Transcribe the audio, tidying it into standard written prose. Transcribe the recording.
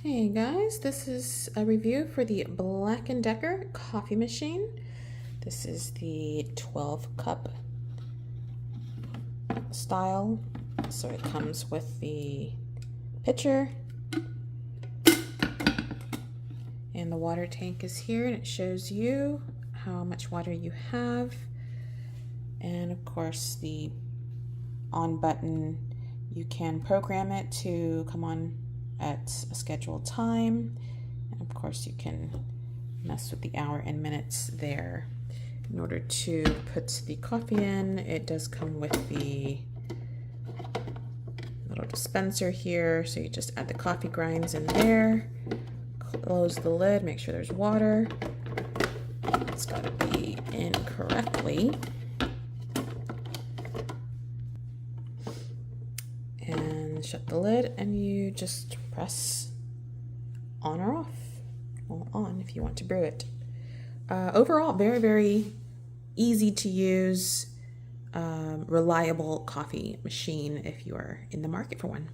Hey guys, this is a review for the Black+Decker coffee machine. This is the 12 cup style, so it comes with the pitcher and the water tank is here, and it shows you how much water you have, and of course the on button, you can program it to come on at a scheduled time, and of course you can mess with the hour and minutes there. In order to put the coffee in, it does come with the little dispenser here, so you just add the coffee grinds in there, close the lid, make sure there's water. It's got to be in correctly, and shut the lid, and you just press on or off. Well, on if you want to brew it. Overall, very easy to use, reliable coffee machine if you are in the market for one.